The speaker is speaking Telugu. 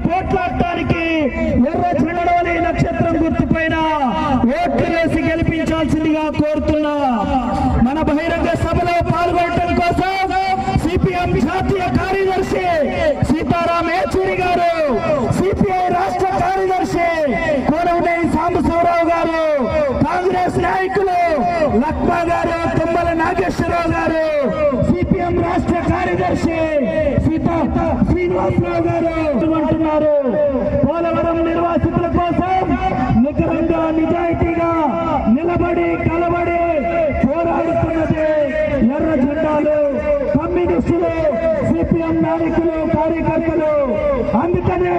పోట్లాడటానికి ఎర్ర జెండలోని నక్షత్రం గుర్తుపైన ఓట్లు వేసి గెలిపించాల్సిందిగా కోరుతున్నా. మన బహిరంగ సభలో పాల్గొనడం కోసం సిపిఎం జాతీయ కార్యదర్శి సీతారాం యేచూరి గారు, సిపిఐ రాష్ట్ర కార్యదర్శి కోనవనేని సాంబశివరావు గారు, కాంగ్రెస్ నాయకులు లక్మా గారు, తుమ్మల నాగేశ్వరరావు గారు, సిపిఎం రాష్ట్ర కార్యదర్శి శ్రీనివాసరావు గారు అంటున్నారు. పోలవరం నిర్వాసితుల కోసం నికరంగా నిజాయితీగా నిలబడి కలబడి పోరాడుతున్నది ఎర్ర జెండాలు, కమ్యూనిస్టులు, సిపిఎం నాయకులు, కార్యకర్తలు. అందుకనే